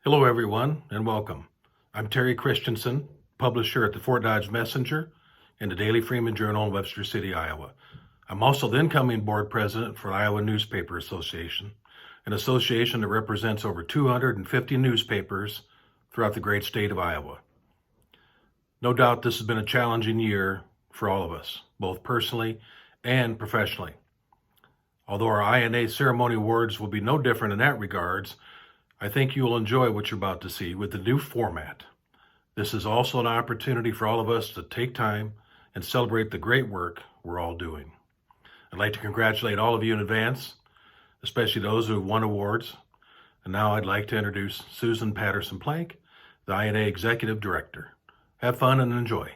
Hello, everyone, and welcome. I'm Terry Christensen, publisher at the Fort Dodge Messenger and the Daily Freeman Journal in Webster City, Iowa. I'm also the incoming board president for Iowa Newspaper Association, an association that represents over 250 newspapers throughout the great state of Iowa. No doubt this has been a challenging year for all of us, both personally and professionally. Although our INA ceremony awards will be no different in that regards, I think you will enjoy what you're about to see with the new format. This is also an opportunity for all of us to take time and celebrate the great work we're all doing. I'd like to congratulate all of you in advance, especially those who have won awards. And now I'd like to introduce Susan Patterson Plank, the INA Executive Director. Have fun and enjoy.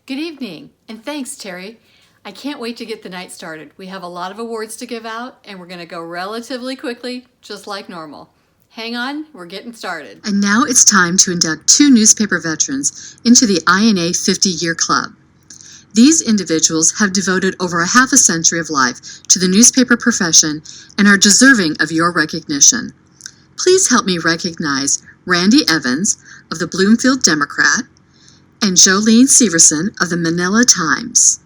Good evening, and thanks, Terry. I can't wait to get the night started. We have a lot of awards to give out, and we're going to go relatively quickly, just like normal. Hang on, we're getting started. And now it's time to induct two newspaper veterans into the INA 50-Year Club. These individuals have devoted over a half a century of life to the newspaper profession and are deserving of your recognition. Please help me recognize Randy Evans of the Bloomfield Democrat and Jolene Severson of the Manila Times.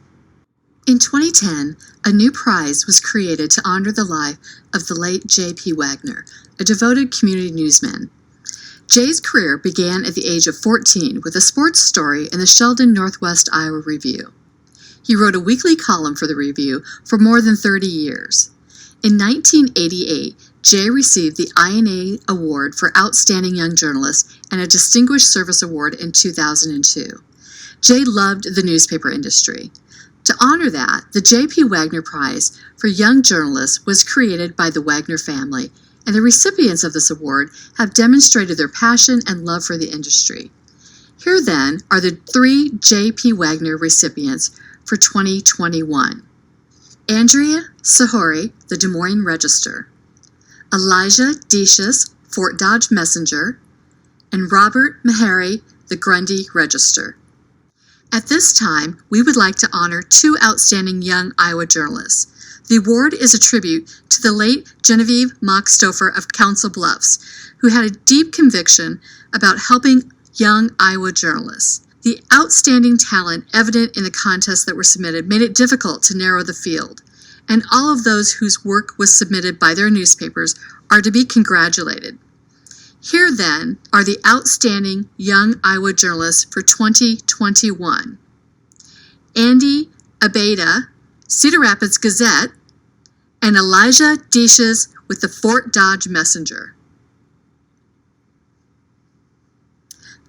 In 2010, a new prize was created to honor the life of the late J.P. Wagner, a devoted community newsman. Jay's career began at the age of 14 with a sports story in the Sheldon Northwest Iowa Review. He wrote a weekly column for the Review for more than 30 years. In 1988, Jay received the INA Award for Outstanding Young Journalist and a Distinguished Service Award in 2002. Jay loved the newspaper industry. To honor that, the J.P. Wagner Prize for Young Journalists was created by the Wagner family, and the recipients of this award have demonstrated their passion and love for the industry. Here then are the three J.P. Wagner recipients for 2021. Andrea Sahori, the Des Moines Register, Elijah Decius, Fort Dodge Messenger, and Robert Meharry, the Grundy Register. At this time, we would like to honor two outstanding young Iowa journalists. The award is a tribute to the late Genevieve Mock-Stouffer of Council Bluffs, who had a deep conviction about helping young Iowa journalists. The outstanding talent evident in the contests that were submitted made it difficult to narrow the field, and all of those whose work was submitted by their newspapers are to be congratulated. Here, then, are the outstanding young Iowa journalists for 2021. Andy Abeda, Cedar Rapids Gazette, and Elijah Decius with the Fort Dodge Messenger.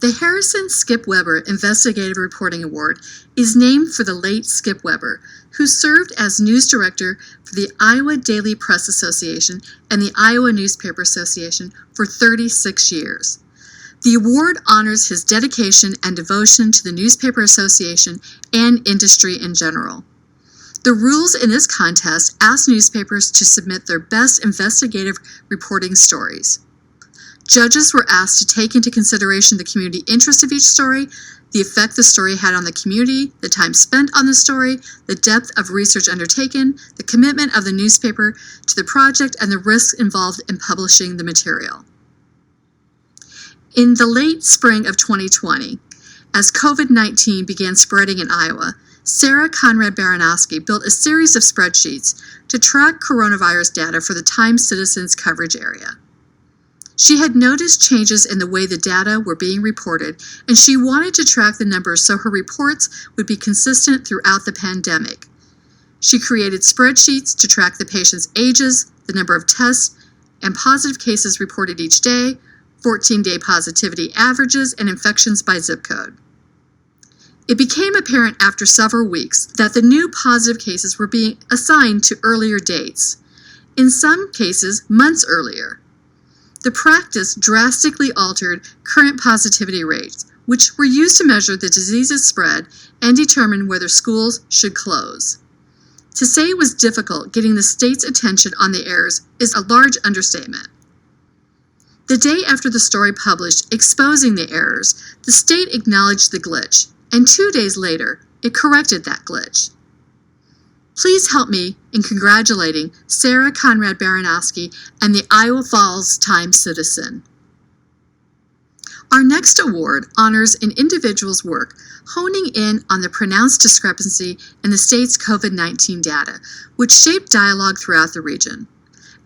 The Harrison Skip Weber Investigative Reporting Award is named for the late Skip Weber, who served as news director for the Iowa Daily Press Association and the Iowa Newspaper Association for 36 years. The award honors his dedication and devotion to the Newspaper Association and industry in general. The rules in this contest ask newspapers to submit their best investigative reporting stories. Judges were asked to take into consideration the community interest of each story, the effect the story had on the community, the time spent on the story, the depth of research undertaken, the commitment of the newspaper to the project, and the risks involved in publishing the material. In the late spring of 2020, as COVID-19 began spreading in Iowa, Sarah Conrad Baranowski built a series of spreadsheets to track coronavirus data for the Times Citizens coverage area. She had noticed changes in the way the data were being reported, and she wanted to track the numbers so her reports would be consistent throughout the pandemic. She created spreadsheets to track the patients' ages, the number of tests and positive cases reported each day, 14-day positivity averages, and infections by zip code. It became apparent after several weeks that the new positive cases were being assigned to earlier dates, in some cases months earlier. The practice drastically altered current positivity rates, which were used to measure the disease's spread and determine whether schools should close. To say it was difficult getting the state's attention on the errors is a large understatement. The day after the story published exposing the errors, the state acknowledged the glitch, and 2 days later, it corrected that glitch. Please help me in congratulating Sarah Conrad Baranowski and the Iowa Falls Times-Citizen. Our next award honors an individual's work honing in on the pronounced discrepancy in the state's COVID-19 data, which shaped dialogue throughout the region.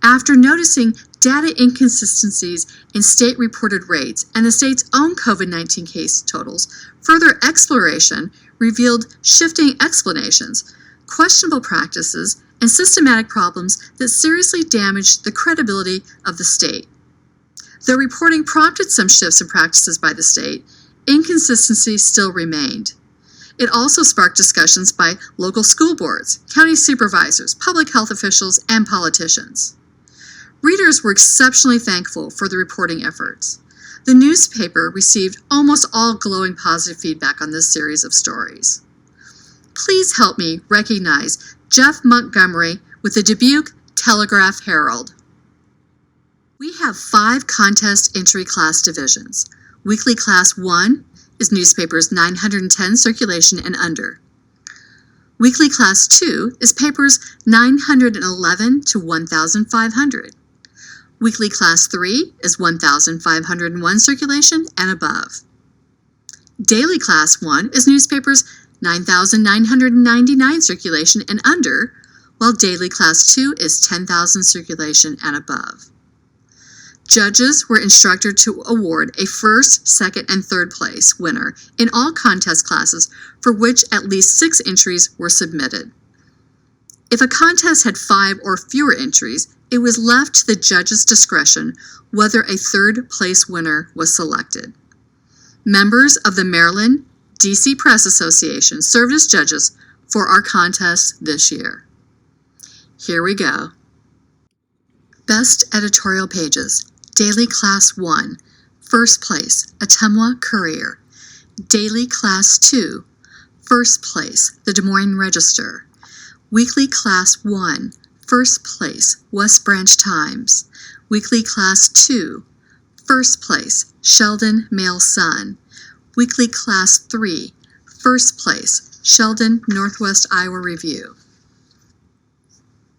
After noticing data inconsistencies in state-reported rates and the state's own COVID-19 case totals, further exploration revealed shifting explanations, questionable practices, and systematic problems that seriously damaged the credibility of the state. Though reporting prompted some shifts in practices by the state, inconsistency still remained. It also sparked discussions by local school boards, county supervisors, public health officials, and politicians. Readers were exceptionally thankful for the reporting efforts. The newspaper received almost all glowing positive feedback on this series of stories. Please help me recognize Jeff Montgomery with the Dubuque Telegraph-Herald. We have 5 contest entry class divisions. Weekly Class 1 is newspapers 910 circulation and under. Weekly Class 2 is papers 911 to 1,500. Weekly Class 3 is 1,501 circulation and above. Daily Class 1 is newspapers 9,999 circulation and under, while Daily Class 2 is 10,000 circulation and above. Judges were instructed to award a first, second, and third place winner in all contest classes for which at least 6 entries were submitted. If a contest had 5 or fewer entries, it was left to the judge's discretion whether a third place winner was selected. Members of the Maryland DC Press Association served as judges for our contest this year. Here we go. Best Editorial Pages. Daily Class 1, first place, Ottumwa Courier. Daily Class 2, first place, the Des Moines Register. Weekly Class 1, first place, West Branch Times. Weekly Class 2, first place, Sheldon Mail Sun. Weekly Class 3, first place, Sheldon Northwest Iowa Review.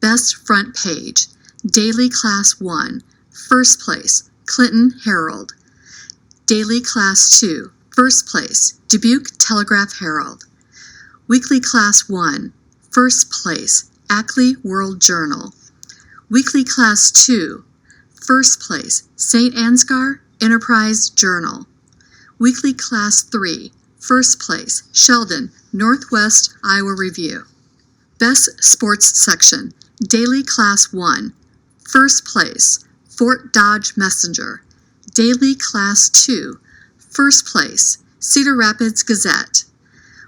Best Front Page. Daily Class 1, first place, Clinton Herald. Daily Class 2, first place, Dubuque Telegraph-Herald. Weekly Class 1, first place, Ackley World Journal. Weekly Class 2, first place, St. Ansgar Enterprise Journal. Weekly Class 3, first place, Sheldon Northwest Iowa Review. Best Sports Section. Daily Class 1, first place, Fort Dodge Messenger. Daily Class 2, first place, Cedar Rapids Gazette.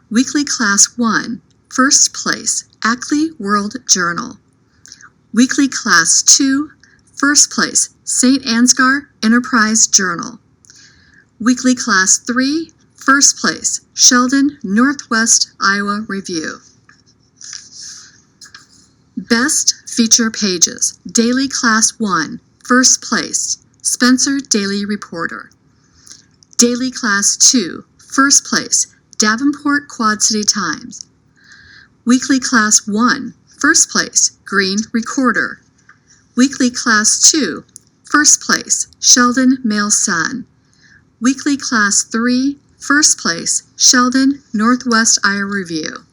Weekly Class 1, first place, Ackley World Journal. Weekly Class 2, first place, St. Ansgar Enterprise Journal. Weekly Class 3, first place, Sheldon Northwest Iowa Review. Best Feature Pages. Daily Class 1, first place, Spencer Daily Reporter. Daily Class 2, first place, Davenport Quad City Times. Weekly Class 1, first place, Green Recorder. Weekly Class 2, first place, Sheldon Mail Sun. Weekly Class 3, first place, Sheldon Northwest Iowa Review.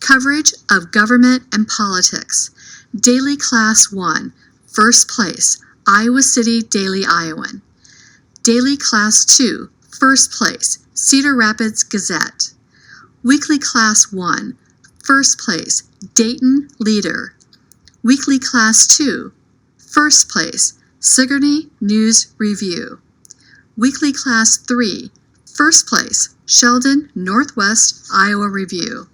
Coverage of Government and Politics. Daily Class 1, first place, Iowa City Daily Iowan. Daily Class 2, first place, Cedar Rapids Gazette. Weekly Class 1, first place, Dayton Leader. Weekly Class 2, first place, Sigourney News Review. Weekly Class 3, first place, Sheldon Northwest Iowa Review.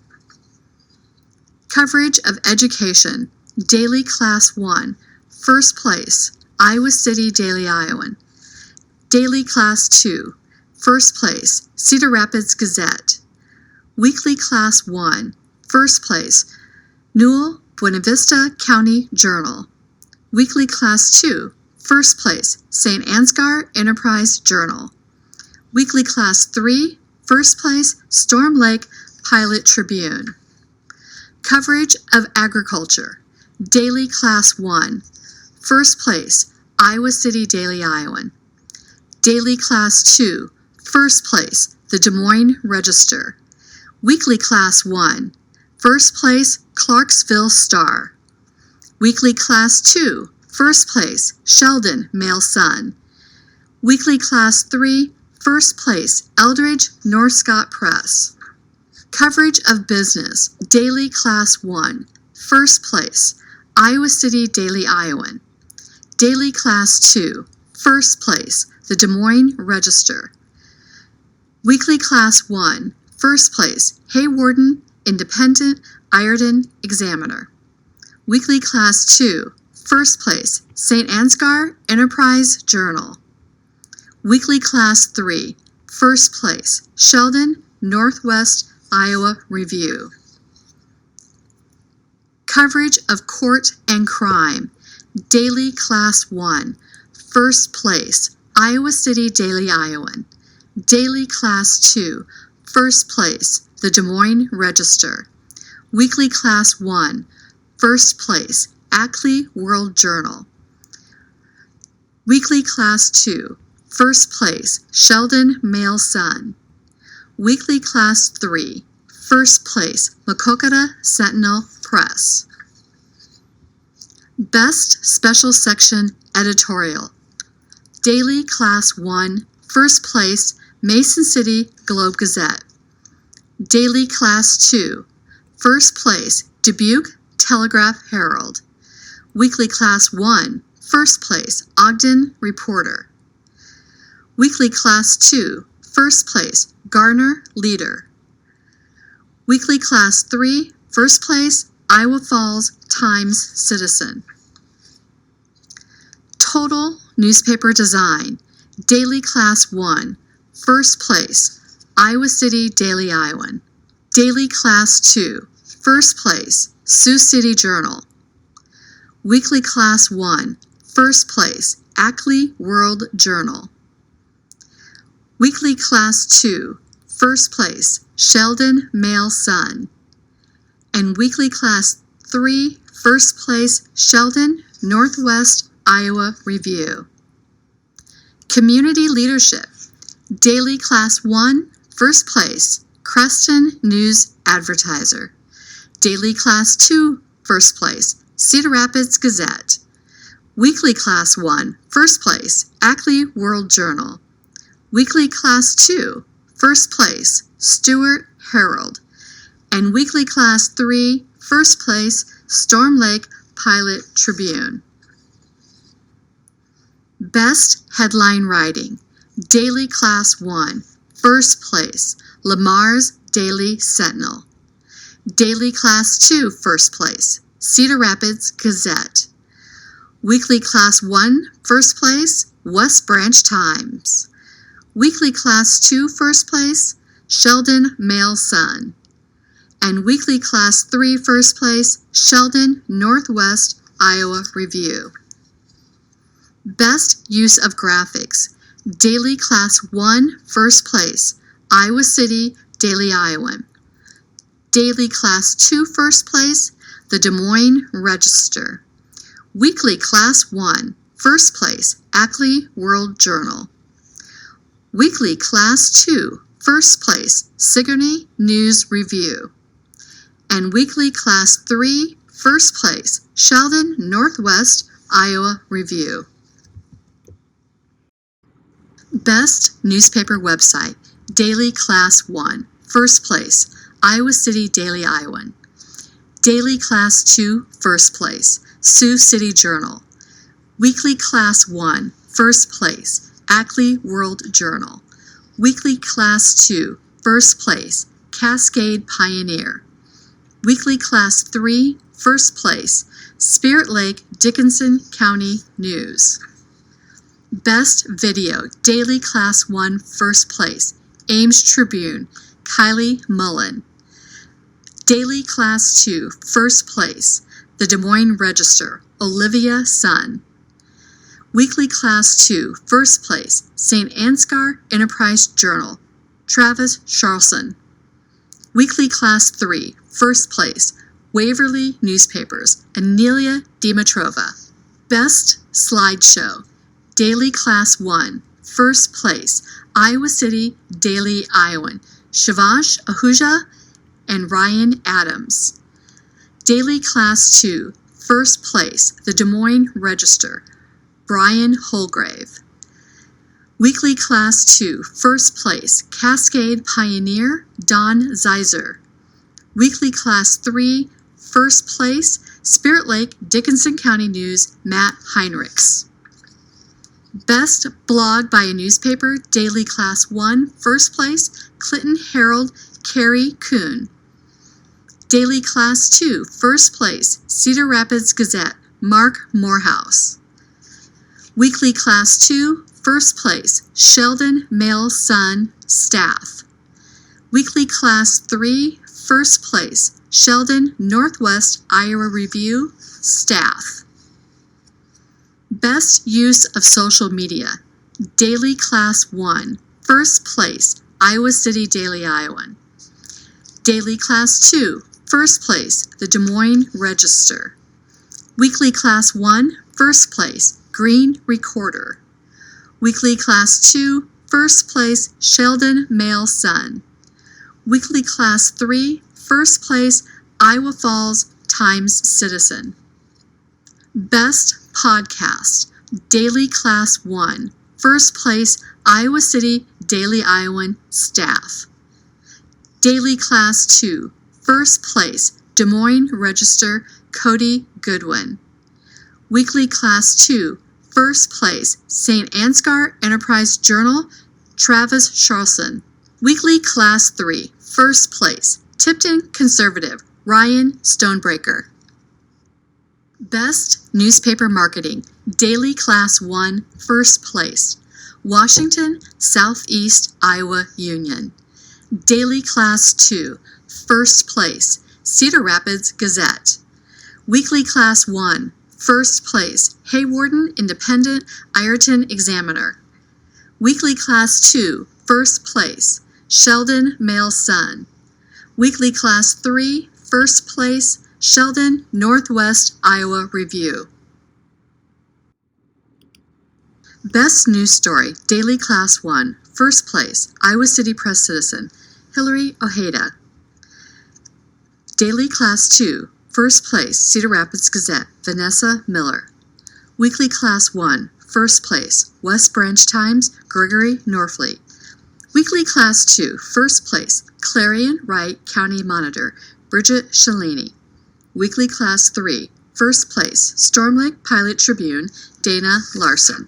Coverage of Education. Daily Class 1, first place, Iowa City Daily Iowan. Daily Class 2, first place, Cedar Rapids Gazette. Weekly Class 1, first place, Newell Buena Vista County Journal. Weekly Class 2, first place, St. Ansgar Enterprise Journal. Weekly Class 3, first place, Storm Lake Pilot Tribune. Coverage of agriculture. Daily Class 1. First place, Iowa City Daily Iowan. Daily Class 2. First place, the Des Moines Register. Weekly Class 1. First place, Clarksville Star. Weekly Class 2. First place, Sheldon Mail Sun. Weekly Class 3. First place, Eldridge North Scott Press. Coverage of business. Daily Class 1. First place, Iowa City Daily Iowan. Daily Class 2. First place, the Des Moines Register. Weekly Class 1. First place, Haywarden Independent Ireton Examiner. Weekly Class 2. First place, St. Ansgar Enterprise Journal. Weekly Class 3. First place, Sheldon Northwest Iowa Review. Coverage of court and crime. Daily Class 1. First place, Iowa City Daily Iowan. Daily Class 2. First place, the Des Moines Register. Weekly Class 1. First place, Ackley World Journal. Weekly Class 2. First place, Sheldon Mail Sun. Weekly Class 3. First place, Maquoketa Sentinel Press. Best Special Section Editorial. Daily Class 1. First place, Mason City Globe Gazette. Daily Class 2. First place, Dubuque Telegraph Herald. Weekly Class 1. First place, Ogden Reporter. Weekly Class 2. First place, Garner Leader. Weekly Class 3. First place, Iowa Falls Times Citizen. Total Newspaper Design. Daily Class 1. First place, Iowa City Daily Iowan. Daily Class 2. First place, Sioux City Journal. Weekly Class 1. First place, Ackley World Journal. Weekly Class 2. First place, Sheldon Mail Sun. And Weekly Class 3. First place, Sheldon Northwest Iowa Review. Community Leadership. Daily Class 1. First place, Creston News Advertiser. Daily Class 2. First place, Cedar Rapids Gazette. Weekly Class 1. First place, Ackley World Journal. Weekly Class 2. First place, Stuart Herald. And Weekly Class 3. First place, Storm Lake Pilot Tribune. Best Headline Writing. Daily Class 1. First place, Lamar's Daily Sentinel. Daily Class 2. First place, Cedar Rapids Gazette. Weekly Class 1. First place, West Branch Times. Weekly Class 2. First place, Sheldon Mail Sun. And Weekly Class 3. First place, Sheldon Northwest Iowa Review. Best Use of Graphics. Daily Class 1. First place, Iowa City Daily Iowan. Daily Class 2. First place, the Des Moines Register. Weekly Class 1. First place, Ackley World Journal. Weekly Class 2. First place, Sigourney News Review. And Weekly Class 3. First place, Sheldon Northwest Iowa Review. Best Newspaper Website. Daily Class 1. First place, Iowa City Daily Iowan. Daily Class 2. First place, Sioux City Journal. Weekly Class 1. First place, Ackley World Journal. Weekly Class 2. First place, Cascade Pioneer. Weekly Class 3. First place, Spirit Lake Dickinson County News. Best Video. Daily Class 1. First place, Ames Tribune, Kylie Mullen. Daily Class 2. First place, the Des Moines Register, Olivia Sun. Weekly Class 2. First place, St. Ansgar Enterprise Journal, Travis Charlson. Weekly Class 3. First place, Waverly Newspapers, Anelia Dimitrova. Best Slideshow, Daily Class 1, first place, Iowa City Daily Iowan, Shivash Ahuja and Ryan Adams. Daily Class 2, first place, the Des Moines Register, Brian Holgrave. Weekly Class 2, first place, Cascade Pioneer, Don Zeiser. Weekly Class 3, first place, Spirit Lake, Dickinson County News, Matt Heinrichs. Best Blog by a Newspaper, Daily Class 1, first place, Clinton Herald, Carrie Kuhn. Daily Class 2, first place, Cedar Rapids Gazette, Mark Morehouse. Weekly Class 2, first place, Sheldon Mail Sun, staff. Weekly Class 3, first place, Sheldon Northwest Iowa Review, staff. Best Use of Social Media, Daily Class 1, first place, Iowa City Daily Iowan. Daily Class 2, first place, the Des Moines Register. Weekly Class 1, first place, Green Recorder. Weekly Class 2, first place, Sheldon Mail Sun. Weekly Class 3, first place, Iowa Falls Times Citizen. Best Podcast, Daily Class 1, first place, Iowa City Daily Iowan, staff. Daily Class 2, first place, Des Moines Register, Cody Goodwin. Weekly Class 2, first place, St. Ansgar Enterprise Journal, Travis Charlson. Weekly Class 3, first place, Tipton Conservative, Ryan Stonebreaker. Best Newspaper Marketing, Daily Class 1, first place, Washington Southeast Iowa Union. Daily Class 2, first place, Cedar Rapids Gazette. Weekly Class 1, first place, Haywarden Independent Ireton Examiner. Weekly Class 2, first place, Sheldon Mail Sun. Weekly Class 3, first place, Sheldon Northwest Iowa Review. Best News Story, Daily Class 1, first place, Iowa City Press Citizen, Hillary Ojeda. Daily Class 2, first place, Cedar Rapids Gazette, Vanessa Miller. Weekly Class 1, first place, West Branch Times, Gregory Norfleet. Weekly Class 2, first place, Clarion Wright County Monitor, Bridget Shalini. Weekly Class 3, first place, Storm Lake Pilot Tribune, Dana Larson.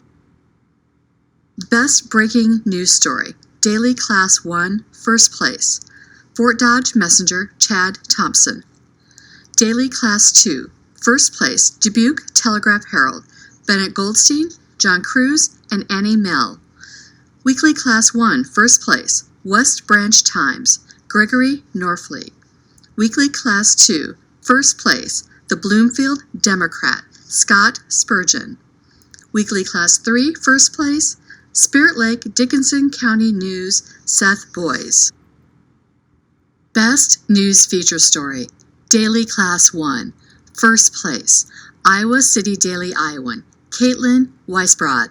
Best Breaking News Story, Daily Class 1, first place, Fort Dodge Messenger, Chad Thompson. Daily Class 2, first place, Dubuque Telegraph Herald, Bennett Goldstein, John Cruz, and Annie Mell. Weekly Class 1, first place, West Branch Times, Gregory Norfleet. Weekly Class 2, first place, the Bloomfield Democrat, Scott Spurgeon. Weekly Class 3, first place, Spirit Lake Dickinson County News, Seth Boys. Best News Feature Story, Daily Class 1, first place, Iowa City Daily Iowan, Caitlin Weisbrod.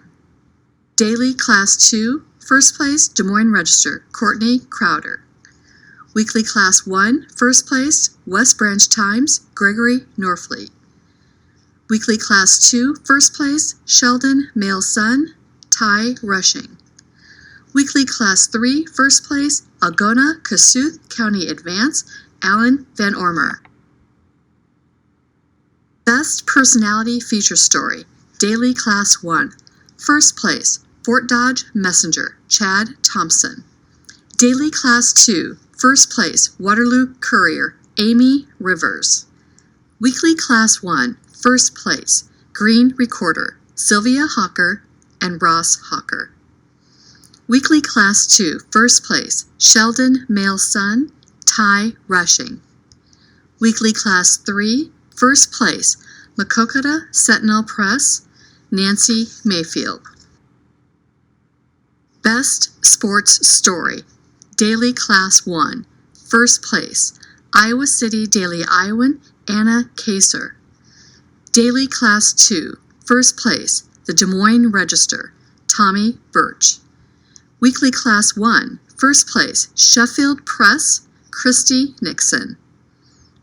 Daily Class 2, first place, Des Moines Register, Courtney Crowder. Weekly Class 1, first place, West Branch Times, Gregory Norfleet. Weekly Class 2, first place, Sheldon Mail Sun, Ty Rushing. Weekly Class 3, first place, Algona Kossuth County Advance, Alan Van Ormer. Best Personality Feature Story, Daily Class 1, first place, Fort Dodge Messenger, Chad Thompson. Daily Class 2, first place, Waterloo Courier, Amy Rivers. Weekly Class 1, first place, Green Recorder, Sylvia Hawker and Ross Hawker. Weekly Class 2, first place, Sheldon Mail Sun, Ty Rushing. Weekly Class 3, first place, Maquoketa Sentinel Press, Nancy Mayfield. Best Sports Story, Daily Class 1, first place, Iowa City Daily Iowan, Anna Kaser. Daily Class 2, first place, the Des Moines Register, Tommy Birch. Weekly Class 1, first place, Sheffield Press, Christy Nixon.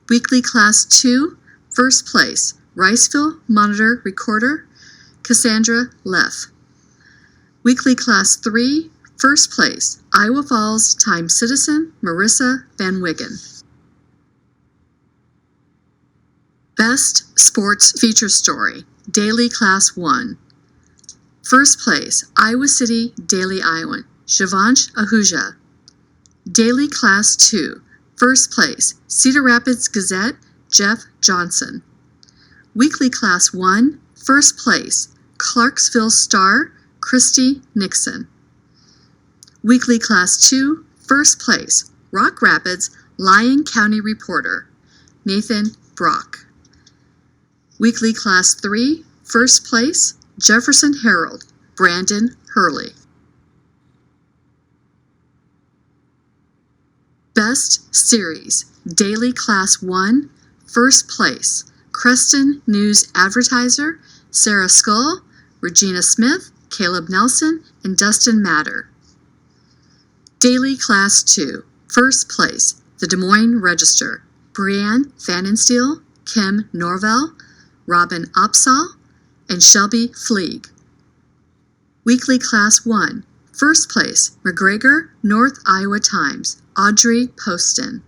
Weekly Class 2, first place, Riceville Monitor Recorder, Cassandra Leff. Weekly Class 3, first place, Iowa Falls Times Citizen, Marissa Van Wiggen. Best Sports Feature Story, Daily Class 1. First place, Iowa City Daily Iowan, Shivansh Ahuja. Daily Class 2, first place, Cedar Rapids Gazette, Jeff Johnson. Weekly Class 1, first place, Clarksville Star, Christy Nixon. Weekly Class 2, first place, Rock Rapids Lyon County Reporter, Nathan Brock. Weekly Class 3, first place, Jefferson Herald, Brandon Hurley. Best Series, Daily Class 1, first place, Creston News Advertiser, Sarah Skull, Regina Smith, Caleb Nelson, and Dustin Matter. Daily Class 2, first place, the Des Moines Register, Brianne Fanensteel, Kim Norvell, Robin Opsahl, and Shelby Fleeg. Weekly Class 1, first place, McGregor North Iowa Times, Audrey Poston.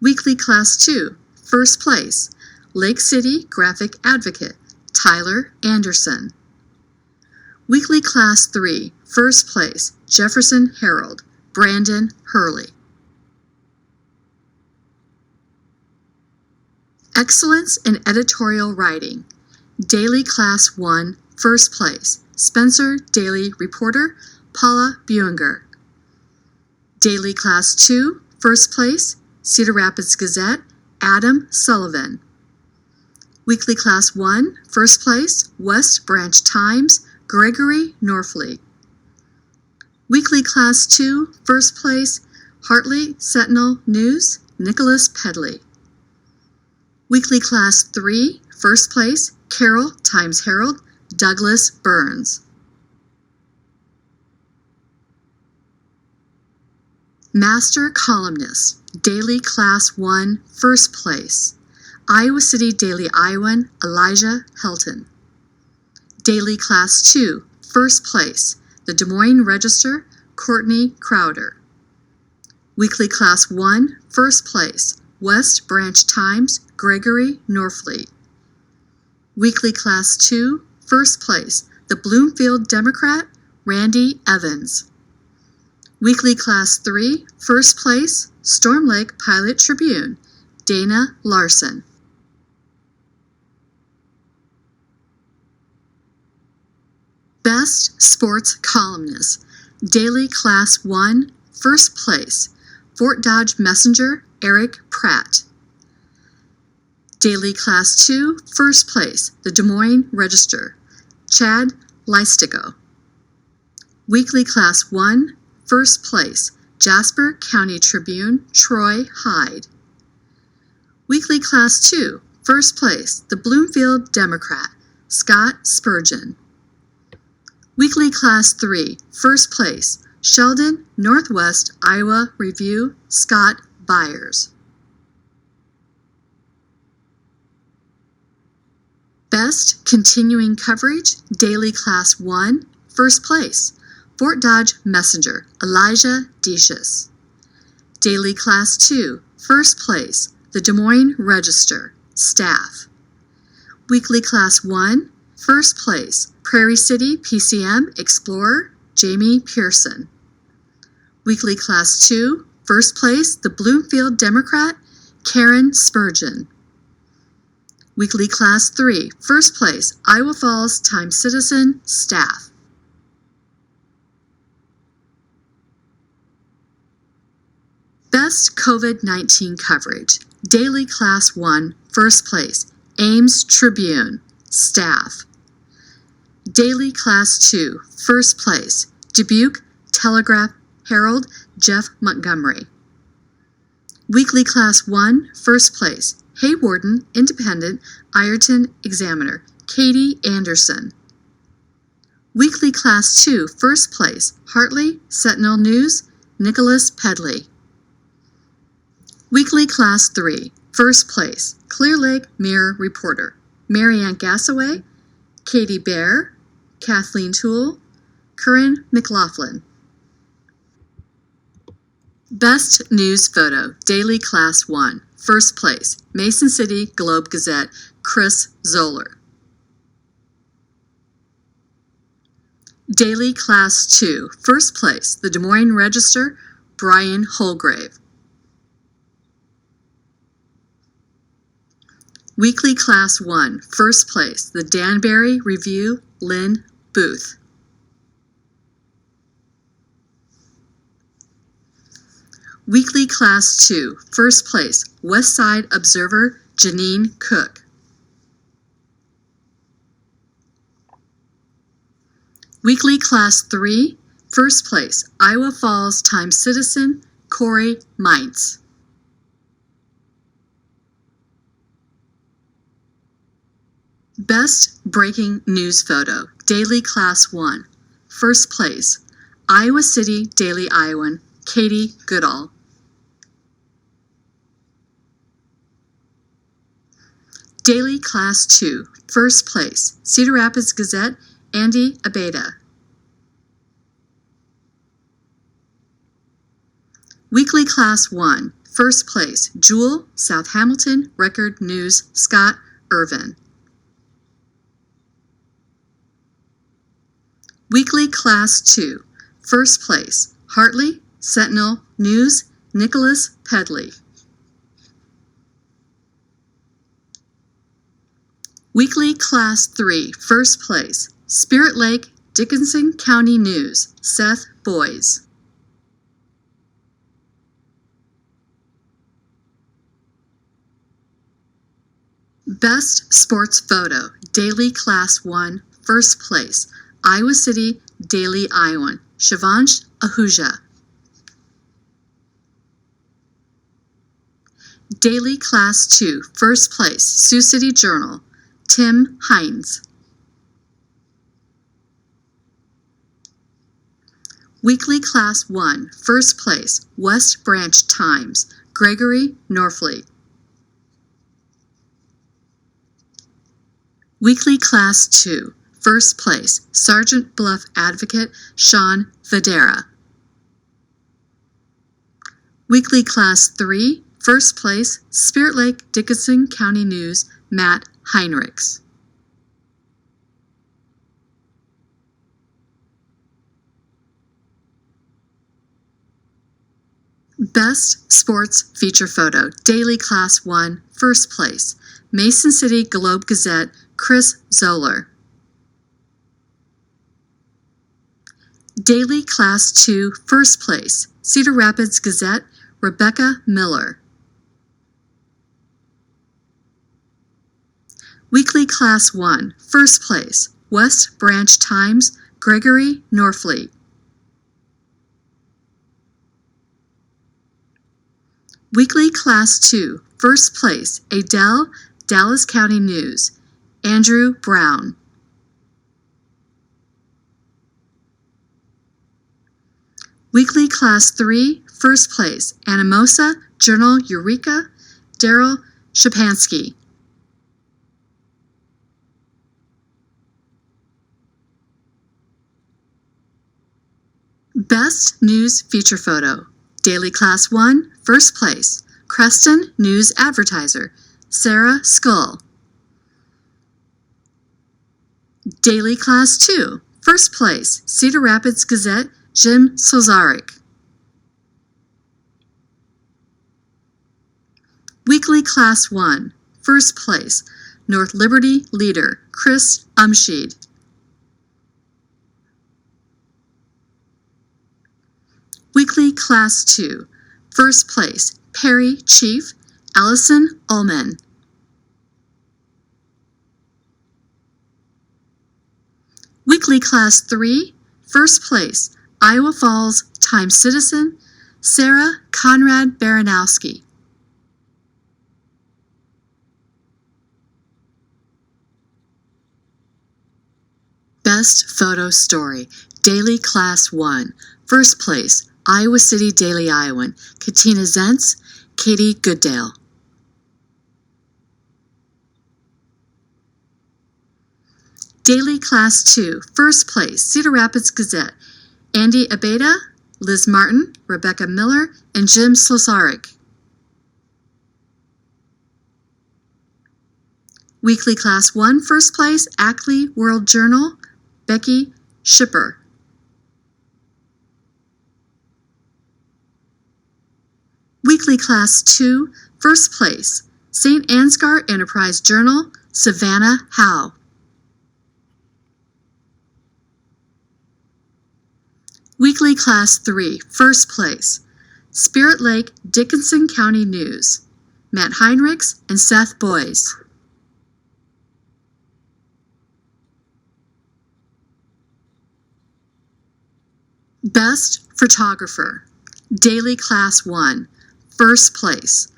Weekly Class 2, first place, Lake City Graphic Advocate, Tyler Anderson. Weekly Class 3, first place, Jefferson Herald, Brandon Hurley. Excellence in Editorial Writing, Daily Class 1, first place, Spencer Daily Reporter, Paula Buinger. Daily Class 2, first place, Cedar Rapids Gazette, Adam Sullivan. Weekly Class 1, first place, West Branch Times, Gregory Norfleet. Weekly Class 2, first place, Hartley Sentinel News, Nicholas Pedley. Weekly Class 3, first place, Carroll Times Herald, Douglas Burns. Master Columnist, Daily Class 1, first place, Iowa City Daily Iowan, Elijah Helton. Daily Class 2, first place, the Des Moines Register, Courtney Crowder. Weekly Class 1, first place, West Branch Times, Gregory Norfleet. Weekly Class 2, first place, the Bloomfield Democrat, Randy Evans. Weekly Class 3, first place, Storm Lake Pilot Tribune, Dana Larson. Best Sports Columnist, Daily Class 1, first place, Fort Dodge Messenger, Eric Pratt. Daily Class 2, first place, the Des Moines Register, Chad Leistigo. Weekly Class 1, first place, Jasper County Tribune, Troy Hyde. Weekly Class 2, first place, the Bloomfield Democrat, Scott Spurgeon. Weekly Class 3, first place, Sheldon Northwest Iowa Review, Scott Byers. Best Continuing Coverage, Daily Class 1, first place, Fort Dodge Messenger, Elijah Decius. Daily Class 2, first place, the Des Moines Register, staff. Weekly Class 1, first place, Prairie City PCM Explorer, Jamie Pearson. Weekly Class 2, first place, the Bloomfield Democrat, Karen Spurgeon. Weekly Class 3, first place, Iowa Falls Times Citizen, staff. Best COVID-19 Coverage, Daily Class 1, first place, Ames Tribune, staff. Daily Class 2, first place, Dubuque Telegraph Herald, Jeff Montgomery. Weekly Class 1, first place, Haywarden Independent Ireton Examiner, Katie Anderson. Weekly Class 2, first place, Hartley Sentinel News, Nicholas Pedley. Weekly Class 3, first place, Clear Lake Mirror Reporter, Marianne Gassaway, Katie Bear, Kathleen Toole, Corinne McLaughlin. Best News Photo, Daily Class 1, first place, Mason City Globe Gazette, Chris Zoller. Daily Class 2, first place, the Des Moines Register, Brian Holgrave. Weekly Class 1, first place, the Danbury Review, Lynn Booth. Weekly Class 2, first place, West Side Observer, Janine Cook. Weekly Class 3, first place, Iowa Falls Times Citizen, Corey Meintz. Best Breaking News Photo, Daily Class 1, first place, Iowa City Daily Iowan, Katie Goodall. Daily Class 2, first place, Cedar Rapids Gazette, Andy Abeda. Weekly Class 1, first place, Jewel, South Hamilton Record News, Scott Irvin. Weekly Class 2, first place, Hartley Sentinel News, Nicholas Pedley. Weekly Class 3, first place, Spirit Lake Dickinson County News, Seth Boys. Best Sports Photo, Daily Class 1, first place, Iowa City Daily Iowan, Shivansh Ahuja. Daily Class 2, first place, Sioux City Journal, Tim Hines. Weekly Class 1, first place, West Branch Times, Gregory Norfleet. Weekly Class 2, first place, Sergeant Bluff Advocate Sean Videra. Weekly Class 3, first place, Spirit Lake Dickinson County News, Matt Heinrichs. Best Sports Feature Photo, Daily Class 1, first place, Mason City Globe Gazette, Chris Zoller. Daily Class 2, first place, Cedar Rapids Gazette, Rebecca Miller. Weekly Class 1, first place, West Branch Times, Gregory Norfleet. Weekly Class 2, first place, Adele, Dallas County News, Andrew Brown. Weekly Class 3, first place, Anamosa, Journal Eureka, Daryl Shapansky. Best News Feature Photo, Daily Class 1, first place, Creston News Advertiser, Sarah Skull. Daily Class 2, first place, Cedar Rapids Gazette, Jim Sozarik. Weekly Class 1, first place, North Liberty Leader, Chris Umsheed. Weekly Class 2, first place, Perry Chief, Allison Ullman. Weekly Class 3, first place, Iowa Falls Times Citizen, Sarah Conrad Baranowski. Best Photo Story, Daily Class 1. First place, Iowa City Daily Iowan, Katina Zentz, Katie Gooddale. Daily Class 2, First place, Cedar Rapids Gazette, Andy Abeda, Liz Martin, Rebecca Miller, and Jim Slosaric. Weekly Class 1, First place, Ackley World Journal, Becky Schipper. Weekly Class 2, First place, St. Ansgar Enterprise Journal, Savannah Howe. Weekly Class 3, First place, Spirit Lake Dickinson County News, Matt Heinrichs and Seth Boyes. Best Photographer, Daily Class 1, First place,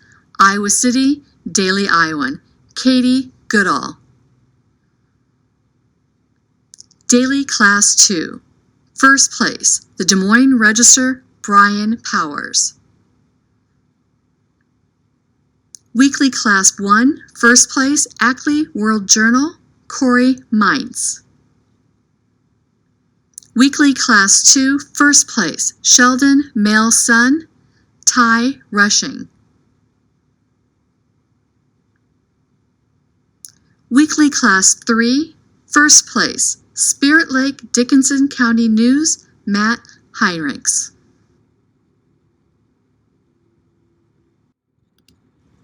Iowa City Daily Iowan, Katie Goodall. Daily Class 2, First place, the Des Moines Register, Brian Powers. Weekly Class 1, First place, Ackley World Journal, Corey Mintz. Weekly Class 2, First place, Sheldon Male Sun, Ty Rushing. Weekly Class 3, First place, Spirit Lake Dickinson County News, Matt Heinrichs.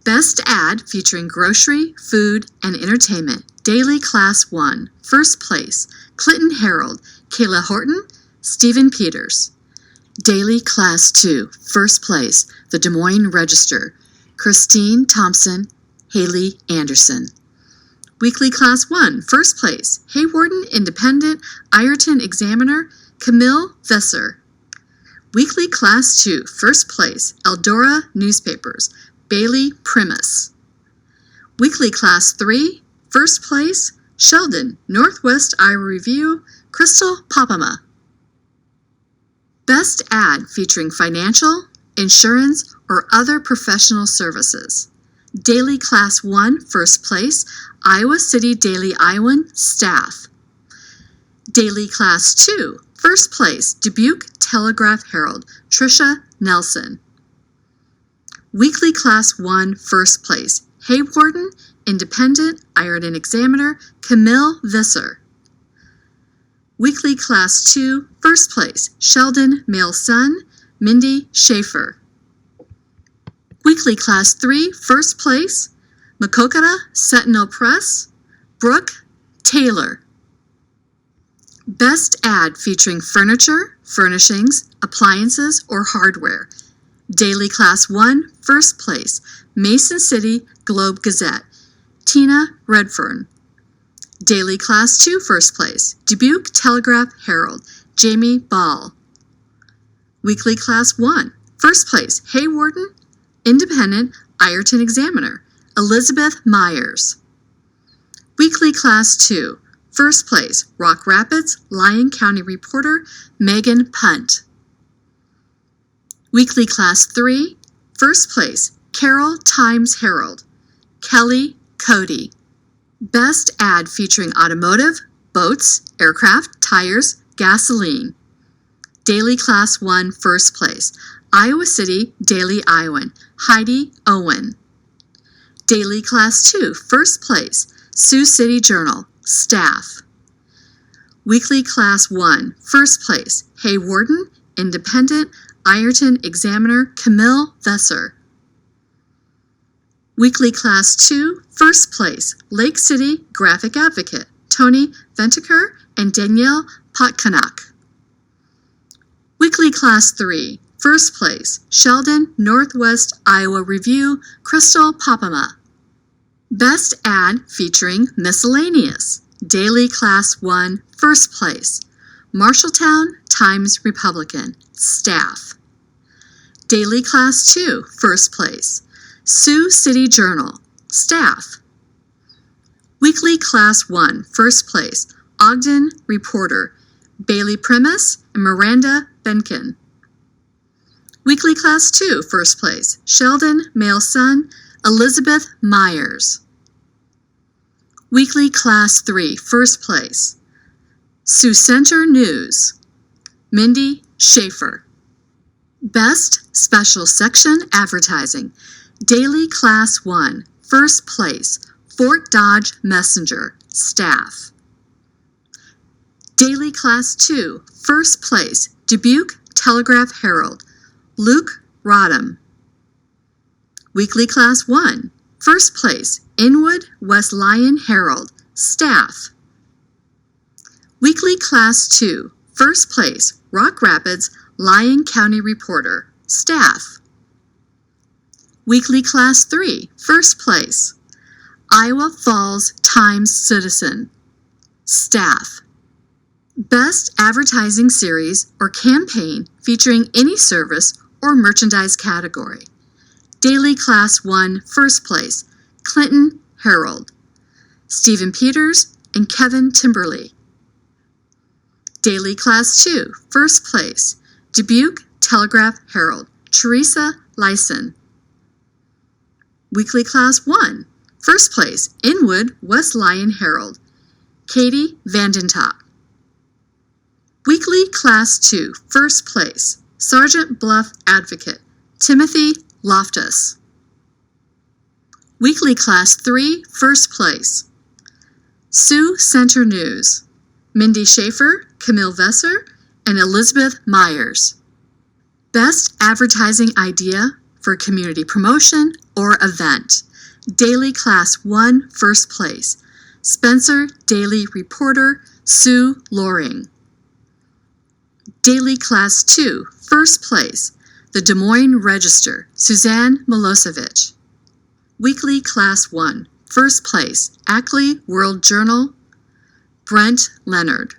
Best Ad featuring grocery, food, and entertainment, Daily Class 1, First place, Clinton Herald, Kayla Horton, Stephen Peters. Daily Class 2, First place, the Des Moines Register, Christine Thompson, Haley Anderson. Weekly Class 1, First place, Haywarden Independent, Ironton Examiner, Camille Vesser. Weekly Class 2, First place, Eldora Newspapers, Bailey Primus. Weekly Class 3, First place, Sheldon Northwest Iowa Review, Crystal Popama. Best Ad featuring financial, insurance, or other professional services, Daily Class 1, First place, Iowa City Daily Iowan, Staff. Daily Class 2, First place, Dubuque Telegraph Herald, Tricia Nelson. Weekly Class 1, First place, Haywarden Independent, Ironton Examiner, Camille Visser. Weekly Class 2, First place, Sheldon Male Sun, Mindy Schaefer. Weekly Class 3, First place, Maquoketa Sentinel Press, Brooke Taylor. Best Ad featuring furniture, furnishings, appliances, or hardware, Daily Class 1, First place, Mason City Globe Gazette, Tina Redfern. Daily Class 2, First place, Dubuque Telegraph Herald, Jamie Ball. Weekly Class 1, First place, Haywarden Independent, Ironton Examiner, Elizabeth Myers. Weekly Class 2, First place, Rock Rapids, Lyon County Reporter, Megan Punt. Weekly Class 3, First place, Carroll Times Herald, Kelly Cody. Best Ad featuring automotive, boats, aircraft, tires, gasoline, Daily Class 1, First place, Iowa City Daily Iowan, Heidi Owen. Daily Class 2, First place, Sioux City Journal, Staff. Weekly Class 1, First place, Haywarden Independent, Ironton Examiner, Camille Vesser. Weekly Class 2, First place, Lake City Graphic Advocate, Tony Ventaker and Danielle Potkanak. Weekly Class 3, First place, Sheldon Northwest Iowa Review, Crystal Popama. Best Ad featuring miscellaneous, Daily Class 1, First place, Marshalltown Times Republican, Staff. Daily Class 2, First place, Sioux City Journal, Staff. Weekly Class 1, First place, Ogden Reporter, Bailey Primus and Miranda Benkin. Weekly Class 2, first place, Sheldon Male Sun, Elizabeth Myers. Weekly Class 3, first place, Sioux Center News, Mindy Schaefer. Best Special Section Advertising, Daily Class 1, first place, Fort Dodge Messenger, staff. Daily Class 2, first place, Dubuque Telegraph Herald, Luke Rodham. Weekly Class 1, first place, Inwood West Lyon Herald, staff. Weekly Class 2, first place, Rock Rapids Lyon County Reporter, staff. Weekly Class 3, first place, Iowa Falls Times Citizen, staff. Best Advertising Series or Campaign featuring any service or merchandise category. Daily Class 1, first place, Clinton Herald, Stephen Peters and Kevin Timberley. Daily Class 2, first place, Dubuque Telegraph Herald, Teresa Lyson. Weekly Class 1, first place, Inwood West Lyon Herald, Katie Vandentop. Weekly Class 2, first place, Sergeant Bluff Advocate, Timothy Loftus. Weekly Class 3, first place, Sioux Center News, Mindy Schaefer, Camille Vesser, and Elizabeth Myers. Best Advertising Idea for Community Promotion or Event, Daily Class 1, first place, Spencer Daily Reporter, Sue Loring. Daily Class 2, first place, the Des Moines Register, Suzanne Milosevic. Weekly Class 1, first place, Ackley World Journal, Brent Leonard.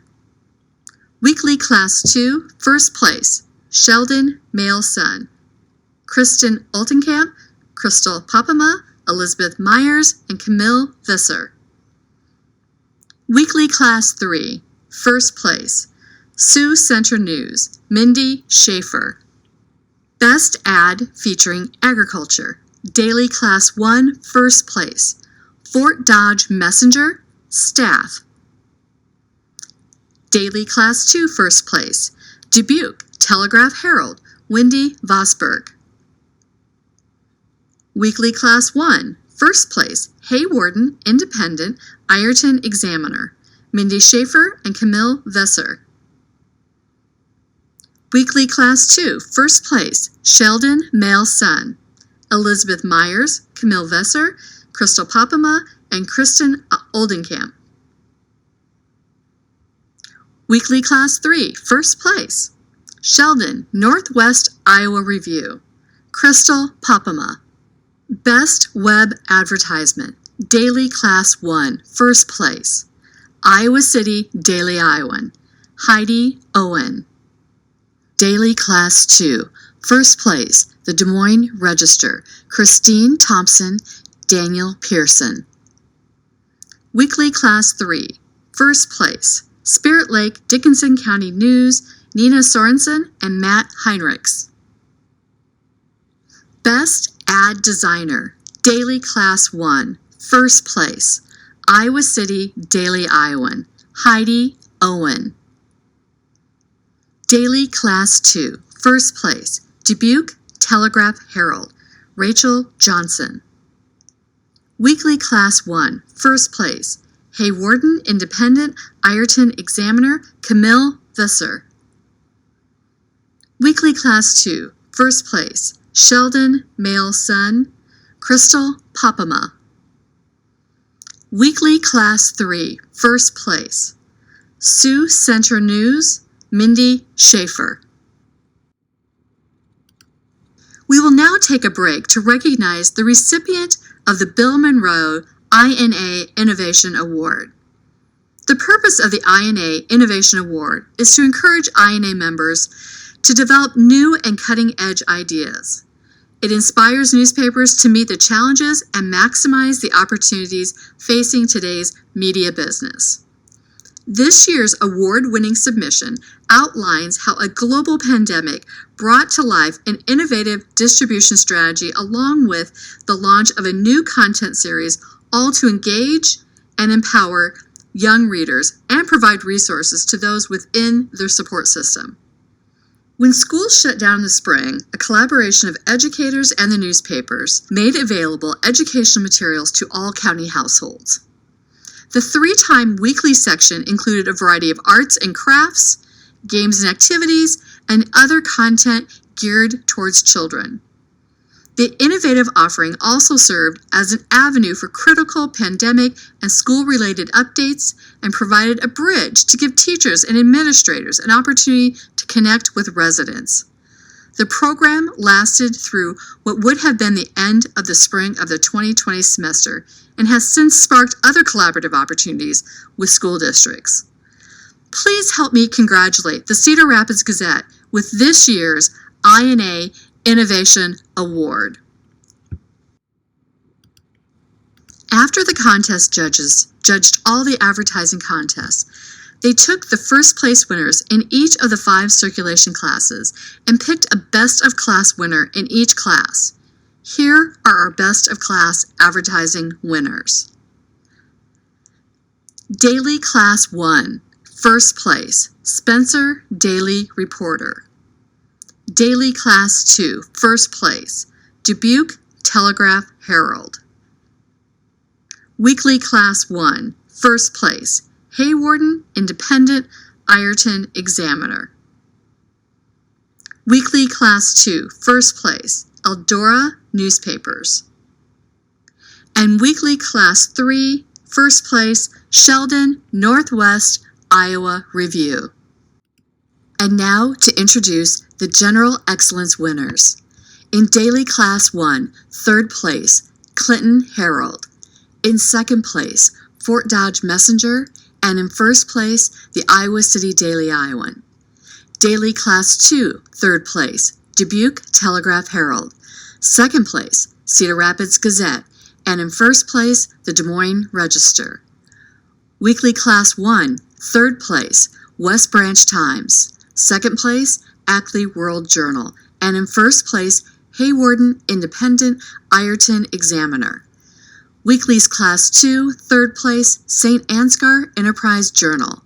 Weekly Class 2, first place, Sheldon Male Sun, Kristen Altenkamp, Crystal Papama, Elizabeth Myers, and Camille Visser. Weekly Class 3, first place, Sioux Center News, Mindy Schaefer. Best Ad featuring Agriculture, Daily Class 1, first place, Fort Dodge Messenger, staff. Daily Class 2, first place, Dubuque Telegraph Herald, Wendy Vosberg. Weekly Class 1, first place, Haywarden Independent Ironton Examiner, Mindy Schaefer and Camille Vesser. Weekly Class 2, first place, Sheldon Male Sun, Elizabeth Myers, Camille Vesser, Crystal Papama, and Kristen Oldenkamp. Weekly Class 3, first place, Sheldon Northwest Iowa Review, Crystal Papama. Best Web Advertisement, Daily Class 1, first place, Iowa City Daily Iowan, Heidi Owen. Daily Class 2, first place, the Des Moines Register, Christine Thompson, Daniel Pearson. Weekly Class 3, first place, Spirit Lake Dickinson County News, Nina Sorensen and Matt Heinrichs. Best Ad Designer, Daily Class 1, first place, Iowa City Daily Iowan, Heidi Owen. Daily Class 2, first place, Dubuque Telegraph Herald, Rachel Johnson. Weekly Class 1, first place, Haywarden Independent Ironton Examiner, Camille Visser. Weekly Class 2, first place, Sheldon Male Sun, Crystal Papama. Weekly Class 3, first place, Sioux Center News, Mindy Schaefer. We will now take a break to recognize the recipient of the Bill Monroe INA Innovation Award. The purpose of the INA Innovation Award is to encourage INA members to develop new and cutting-edge ideas. It inspires newspapers to meet the challenges and maximize the opportunities facing today's media business. This year's award-winning submission outlines how a global pandemic brought to life an innovative distribution strategy along with the launch of a new content series, all to engage and empower young readers and provide resources to those within their support system. When schools shut down in the spring, a collaboration of educators and the newspapers made available educational materials to all county households. The 3-time weekly section included a variety of arts and crafts, games and activities, and other content geared towards children. The innovative offering also served as an avenue for critical pandemic and school-related updates and provided a bridge to give teachers and administrators an opportunity to connect with residents. The program lasted through what would have been the end of the spring of the 2020 semester and has since sparked other collaborative opportunities with school districts. Please help me congratulate the Cedar Rapids Gazette with this year's INA Innovation Award. After the contest judges judged all the advertising contests, they took the first place winners in each of the 5 circulation classes and picked a best of class winner in each class. Here are our best of class advertising winners. Daily Class 1, first place, Spencer Daily Reporter. Daily Class 2, first place, Dubuque Telegraph Herald. Weekly Class 1, first place, Hawarden Independent Ironton Examiner. Weekly Class 2, first place, Eldora Newspapers. And Weekly Class 3, first place, Sheldon Northwest Iowa Review. And now to introduce the General Excellence winners. In Daily Class 1, third place, Clinton Herald. In second place, Fort Dodge Messenger, and in first place, the Iowa City Daily Iowan. Daily Class 2, third place, Dubuque Telegraph Herald. Second place, Cedar Rapids Gazette, and in first place, the Des Moines Register. Weekly Class 1, third place, West Branch Times. Second place, Ackley World Journal, and in first place, Hawarden Independent Ironton Examiner. Weekly's Class 2, third place, St. Ansgar Enterprise Journal.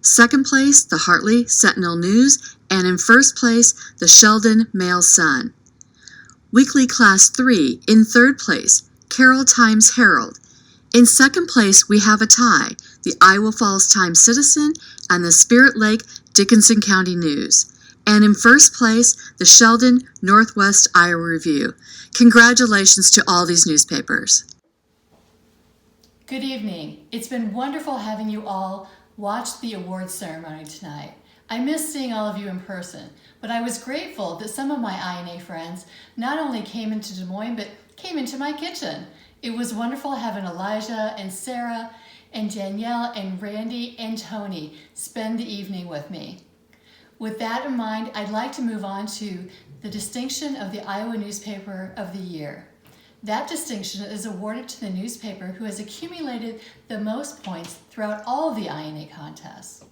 Second place, the Hartley Sentinel News, and in first place, the Sheldon Mail Sun. Weekly Class 3, in third place, Carroll Times Herald. In second place, we have a tie, the Iowa Falls Times Citizen and the Spirit Lake Dickinson County News. And in first place, the Sheldon Northwest Iowa Review. Congratulations to all these newspapers. Good evening. It's been wonderful having you all watch the awards ceremony tonight. I missed seeing all of you in person, but I was grateful that some of my INA friends not only came into Des Moines, but came into my kitchen. It was wonderful having Elijah and Sarah and Danielle and Randy and Tony spend the evening with me. With that in mind, I'd like to move on to the distinction of the Iowa Newspaper of the Year. That distinction is awarded to the newspaper who has accumulated the most points throughout all of the INA contests.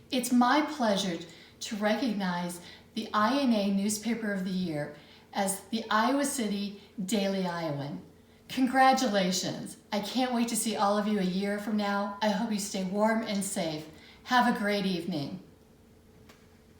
It's my pleasure to recognize the INA Newspaper of the Year as the Iowa City Daily Iowan. Congratulations! I can't wait to see all of you a year from now. I hope you stay warm and safe. Have a great evening.